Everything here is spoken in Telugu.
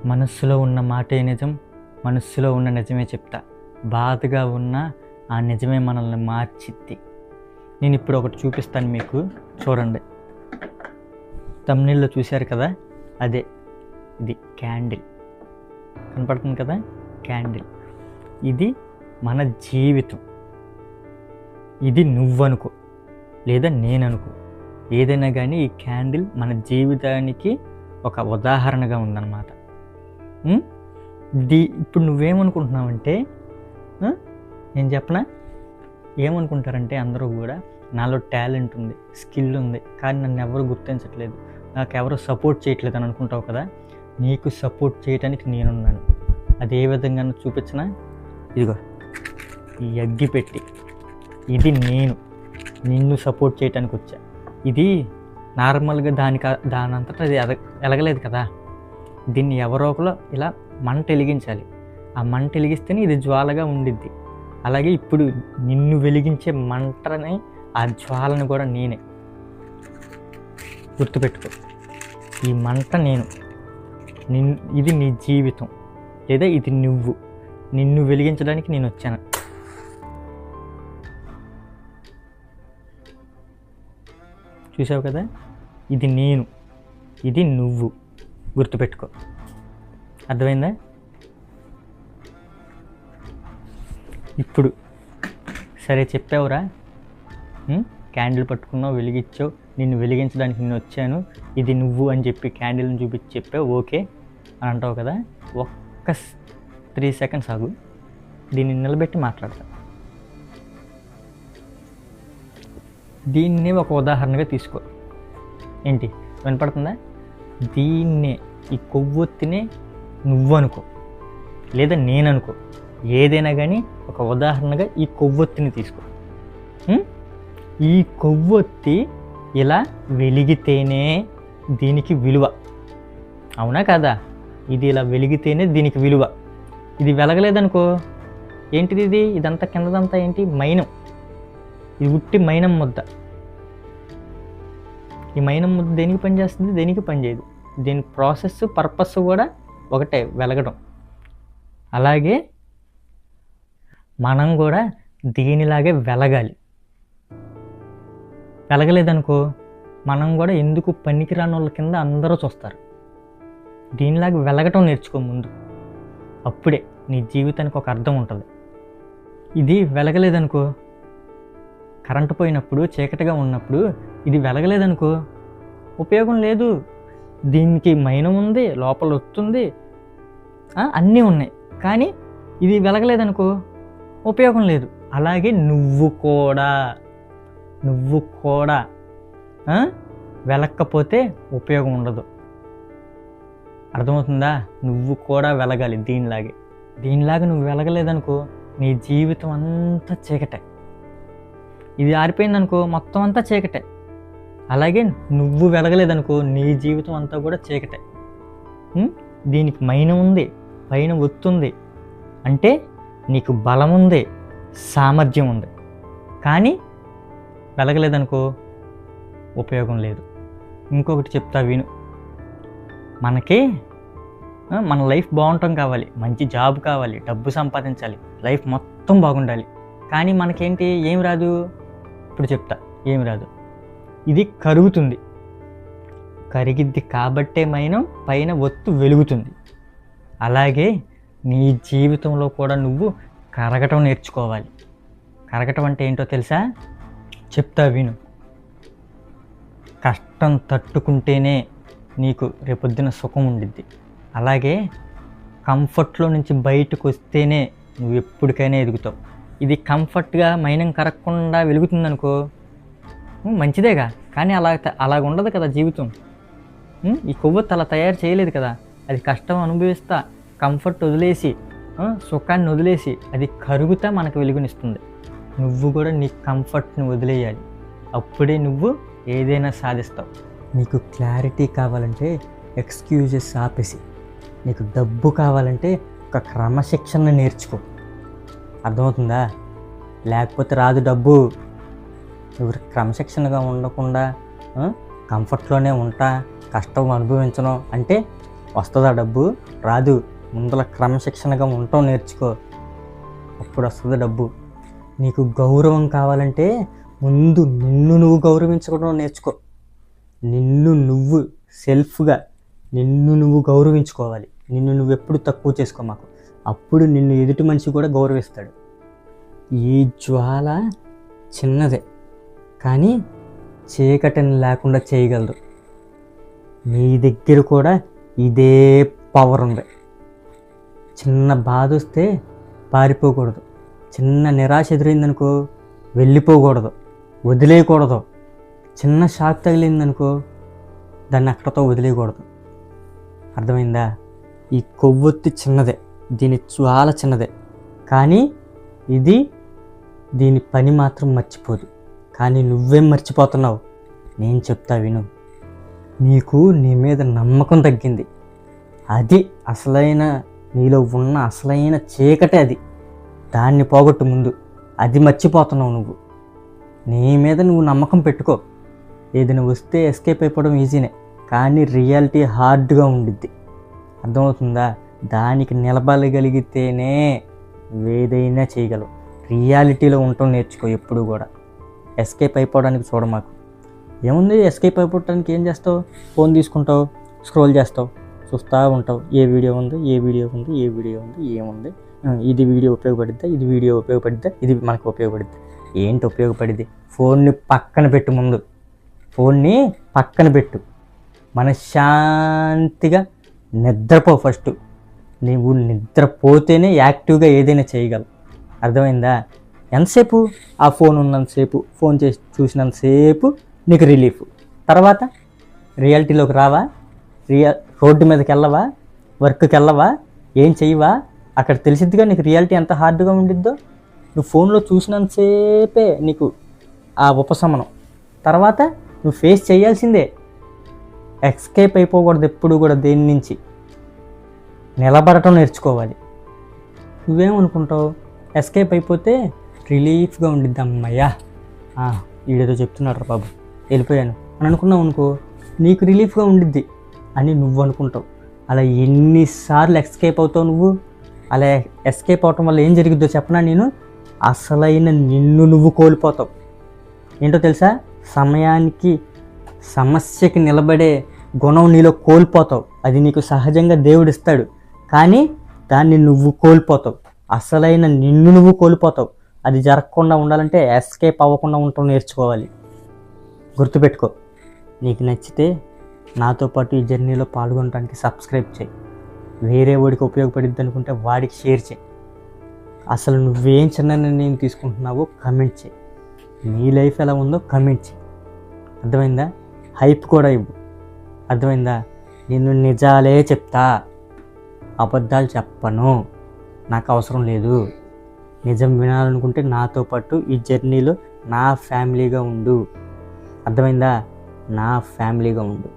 మనస్సులో ఉన్న మాటే నిజం, మనస్సులో ఉన్న నిజమే చెప్తా. బాధగా ఉన్న ఆ నిజమే మనల్ని మార్చిద్ది. నేను ఇప్పుడు ఒకటి చూపిస్తాను మీకు, చూడండి. థంబ్నెయిల్లో చూశారు కదా, అదే ఇది క్యాండిల్ కనపడుతుంది కదా, క్యాండిల్. ఇది మన జీవితం. ఇది నువ్వనుకో లేదా నేననుకో, ఏదైనా కానీ ఈ క్యాండిల్ మన జీవితానికి ఒక ఉదాహరణగా ఉందన్నమాట. ఇప్పుడు నువ్వేమనుకుంటున్నావంటే, నేను చెప్పనా, ఏమనుకుంటారంటే అందరూ కూడా నాలో టాలెంట్ ఉంది, స్కిల్ ఉంది, కానీ నన్ను ఎవరు గుర్తించట్లేదు, నాకు ఎవరు సపోర్ట్ చేయట్లేదు అని అనుకుంటావు కదా. నీకు సపోర్ట్ చేయడానికి నేనున్నాను. అది ఏ విధంగా చూపించినా, ఇదిగో ఈ అగ్గి పెట్టి, ఇది నేను నిన్ను సపోర్ట్ చేయడానికి వచ్చా. ఇది నార్మల్గా దానంతటా అది ఎలగలేదు కదా. దీన్ని ఎవరో ఒకరు ఇలా మంట వెలిగించాలి. ఆ మంట వెలిగిస్తేనే ఇది జ్వాలగా ఉండిద్ది. అలాగే ఇప్పుడు నిన్ను వెలిగించే మంటని, ఆ జ్వాలను కూడా నేనే. గుర్తుపెట్టుకో, ఈ మంట నేను. ఇది నీ జీవితం, లేదా ఇది నువ్వు. నిన్ను వెలిగించడానికి నేను వచ్చాను. చూసావు కదా, ఇది నేను, ఇది నువ్వు. గుర్తుపెట్టుకో, అర్థమైందా? ఇప్పుడు సరే చెప్పావురా, క్యాండిల్ పట్టుకున్నావు, వెలిగించావు, నిన్ను వెలిగించడానికి నేను వచ్చాను, ఇది నువ్వు అని చెప్పి క్యాండిల్ని చూపించి చెప్పావు, ఓకే అని అంటావు కదా. ఒక్క 3 seconds ఆగు, దీన్ని నిలబెట్టి మాట్లాడతా. దీన్నే ఒక ఉదాహరణగా తీసుకో. ఏంటి వినపడుతుందా? దీన్నే, ఈ కొవ్వొత్తినే నువ్వు అనుకో లేదా నేననుకో, ఏదైనా కానీ ఒక ఉదాహరణగా ఈ కొవ్వొత్తిని తీసుకో. ఈ కొవ్వొత్తి ఇలా వెలిగితేనే దీనికి విలువ, అవునా కాదా? ఇది ఇలా వెలిగితేనే దీనికి విలువ. ఇది వెలగలేదనుకో, ఏంటిది ఇది? ఇదంతా కిందదంతా ఏంటి? మైనం. ఇది ఉట్టి మైనం ముద్ద. ఈ మైనం ముద్ద దేనికి పనిచేస్తుంది? దేనికి పనిచేయదు. దీని ప్రాసెస్, పర్పస్ కూడా ఒకటే, వెలగడం. అలాగే మనం కూడా దీనిలాగే వెలగాలి. వెలగలేదనుకో, మనం కూడా ఎందుకు పనికిరాని వాళ్ళ కింద అందరూ చూస్తారు. దీనిలాగా వెలగటం నేర్చుకో ముందు, అప్పుడే నీ జీవితానికి ఒక అర్థం ఉంటుంది. ఇది వెలగలేదనుకో, కరెంటు పోయినప్పుడు, చీకటిగా ఉన్నప్పుడు ఇది వెలగలేదనుకో ఉపయోగం లేదు. దీనికి మైనం ఉంది, లోపల వస్తుంది, అన్నీ ఉన్నాయి, కానీ ఇది వెలగలేదనుకో ఉపయోగం లేదు. అలాగే నువ్వు కూడా వెలక్కపోతే ఉపయోగం ఉండదు. అర్థమవుతుందా? నువ్వు కూడా వెలగాలి దీనిలాగా నువ్వు వెలగలేదనుకో నీ జీవితం అంతా చీకటే. ఇది ఆరిపోయిందనుకో మొత్తం అంతా చీకటే. అలాగే నువ్వు వెలగలేదనుకో నీ జీవితం అంతా కూడా చీకటే. దీనికి మైనం ఉంది, పైన ఒత్తుంది, అంటే నీకు బలం ఉంది, సామర్థ్యం ఉంది, కానీ వెలగలేదనుకో ఉపయోగం లేదు. ఇంకొకటి చెప్తా విను. మనకి మన లైఫ్ బాగుండటం కావాలి, మంచి జాబ్ కావాలి, డబ్బు సంపాదించాలి, లైఫ్ మొత్తం బాగుండాలి. కానీ మనకేంటి? ఏం రాదు. ఇప్పుడు చెప్తా, ఏం రాదు. ఇది కరుగుతుంది, కరిగిద్ది కాబట్టే మైనం పైన ఒత్తు వెలుగుతుంది. అలాగే నీ జీవితంలో కూడా నువ్వు కరగటం నేర్చుకోవాలి. కరగటం అంటే ఏంటో తెలుసా? చెప్తా విను. కష్టం తట్టుకుంటేనే నీకు రేపొద్దున సుఖం ఉండిద్ది. అలాగే కంఫర్ట్లో నుంచి బయటకు వస్తేనే నువ్వు ఎప్పటికైనా ఎదుగుతావు. ఇది కంఫర్ట్గా మైనం కరగకుండా వెలుగుతుందనుకో మంచిదేగా, కానీ అలాగ ఉండదు కదా జీవితం. ఈ కొవ్వొత్తు అలా తయారు చేయలేదు కదా. అది కష్టం అనుభవిస్తా, కంఫర్ట్ వదిలేసి, సుఖాన్ని వదిలేసి అది కరుగుతా మనకు వెలుగునిస్తుంది. నువ్వు కూడా నీ కంఫర్ట్ని వదిలేయాలి, అప్పుడే నువ్వు ఏదైనా సాధిస్తావు. నీకు క్లారిటీ కావాలంటే ఎక్స్క్యూజెస్ ఆపేసి, నీకు డబ్బు కావాలంటే ఒక క్రమశిక్షణ నేర్చుకో. అర్థమవుతుందా? లేకపోతే రాదు డబ్బు. నువ్వు క్రమశిక్షణగా ఉండకుండా కంఫర్ట్లోనే ఉంటా, కష్టం అనుభవించను అంటే వస్తుందా డబ్బు? రాదు. ముందర క్రమశిక్షణగా ఉండటం నేర్చుకో, అప్పుడు వస్తుంది డబ్బు. నీకు గౌరవం కావాలంటే ముందు నిన్ను నువ్వు గౌరవించుకోవడం నేర్చుకో. నిన్ను నువ్వు సెల్ఫ్గా నిన్ను నువ్వు గౌరవించుకోవాలి. నిన్ను నువ్వు ఎప్పుడు తక్కువ చేసుకో మాకు. అప్పుడు నిన్ను ఎదుటి మనిషి కూడా గౌరవిస్తాడు. ఈ జ్వాల చిన్నదే కానీ చీకటిని లేకుండా చేయగలదు. మీ దగ్గర కూడా ఇదే పవర్ ఉంది. చిన్న బాధ వస్తే పారిపోకూడదు. చిన్న నిరాశ ఎదురైందనుకో వెళ్ళిపోకూడదు, వదిలేయకూడదు. చిన్న షాక్ తగిలిందనుకో దాన్ని అక్కడతో వదిలేయకూడదు. అర్థమైందా? ఈ కొవ్వొత్తి చిన్నదే, దీని చాలా చిన్నదే, కానీ దీని పని మాత్రం మర్చిపోదు. కానీ నువ్వేం మర్చిపోతున్నావు? నేను చెప్తా విను. నీకు నీ మీద నమ్మకం తగ్గింది. అది అసలైన నీలో ఉన్న అసలైన చీకటే అది. దాన్ని పోగొట్టు ముందు. అది మర్చిపోతున్నావు నువ్వు. నీ మీద నువ్వు నమ్మకం పెట్టుకో. ఏదైనా వస్తే ఎస్కేప్ అయిపోవడం ఈజీనే, కానీ రియాలిటీ హార్డ్గా ఉండిద్ది. అర్థమవుతుందా? దానికి నిలబడగలిగితేనే ఏదైనా చేయగలవు. రియాలిటీలో ఉండటం నేర్చుకో ఎప్పుడు కూడా. ఎస్కేప్ అయిపోవడానికి చూడ మాకు. ఏముంది ఎస్కేప్ అయిపోవడానికి? ఏం చేస్తావు? ఫోన్ తీసుకుంటావు, స్క్రోల్ చేస్తావు, చూస్తూ ఉంటావు. ఏ వీడియో ఉంది, ఏ వీడియో ఉంది, ఏ వీడియో ఉంది, ఏముంది, ఇది వీడియో ఉపయోగపడిద్దా, ఇది వీడియో ఉపయోగపడిద్దా, ఇది మనకు ఉపయోగపడిద్దా? ఏంటి ఉపయోగపడిద్ది? ఫోన్ని పక్కన పెట్టు. ముందు ఫోన్ని పక్కన పెట్టు. మనశ్శాంతిగా నిద్రపో ఫస్ట్. నువ్వు నిద్రపోతేనే యాక్టివ్గా ఏదైనా చేయగలవు. అర్థమైందా? ఎంతసేపు? ఆ ఫోన్ ఉన్నంతసేపు, ఫోన్ చేసి చూసినంతసేపు నీకు రిలీఫ్. తర్వాత రియాలిటీలోకి రావా? రోడ్డు మీదకి వెళ్ళవా? వర్క్కి వెళ్ళవా? ఏం చెయ్యవా? అక్కడ తెలిసిద్దిగా నీకు రియాలిటీ ఎంత హార్డ్గా ఉండిద్దో. నువ్వు ఫోన్లో చూసినంతసేపే నీకు ఆ ఉపశమనం. తర్వాత నువ్వు ఫేస్ చేయాల్సిందే. ఎస్కేప్ అయిపోకూడదు ఎప్పుడు కూడా. దేని నుంచి నిలబడటం నేర్చుకోవాలి. నువ్వేమనుకుంటావు? ఎస్కేప్ అయిపోతే రిలీఫ్గా ఉండిద్ది. అమ్మయ్యా, వీడేదో చెప్తున్నాడు రా బాబు, వెళ్ళిపోయాను అని అనుకున్నావు అనుకో, నీకు రిలీఫ్గా ఉండిద్ది అని నువ్వు అనుకుంటావు. అలా ఎన్నిసార్లు ఎస్కేప్ అవుతావు నువ్వు? అలా ఎస్కేప్ అవటం వల్ల ఏం జరిగిద్దో చెప్పనా నేను? అసలైన నిన్ను నువ్వు కోల్పోతావు. ఏంటో తెలుసా? సమయానికి సమస్యకి నిలబడే గుణం నీలో కోల్పోతావు. అది నీకు సహజంగా దేవుడిస్తాడు, కానీ దాన్ని నువ్వు కోల్పోతావు. అసలైన నిన్ను నువ్వు కోల్పోతావు. అది జరగకుండా ఉండాలంటే ఎస్కేప్ అవ్వకుండా ఉండటం నేర్చుకోవాలి. గుర్తుపెట్టుకో. నీకు నచ్చితే నాతో పాటు ఈ జర్నీలో పాల్గొనడానికి సబ్స్క్రైబ్ చేయి. వేరే వాడికి ఉపయోగపడిద్ది అనుకుంటే వాడికి షేర్ చేయి. అసలు నువ్వేం చిన్న నిర్ణయం తీసుకుంటున్నావో కమెంట్ చేయి. నీ లైఫ్ ఎలా ఉందో కమెంట్ చేయి. అర్థమైందా? హైప్ కూడా ఇవ్వు. అర్థమైందా? నేను నిజాలే చెప్తా, అబద్ధాలు చెప్పను. నాకు అవసరం లేదు. నిజం వినాలనుకుంటే నాతో పాటు ఈ జర్నీలో నా ఫ్యామిలీగా ఉండు. అర్థమైందా? నా ఫ్యామిలీగా ఉండు.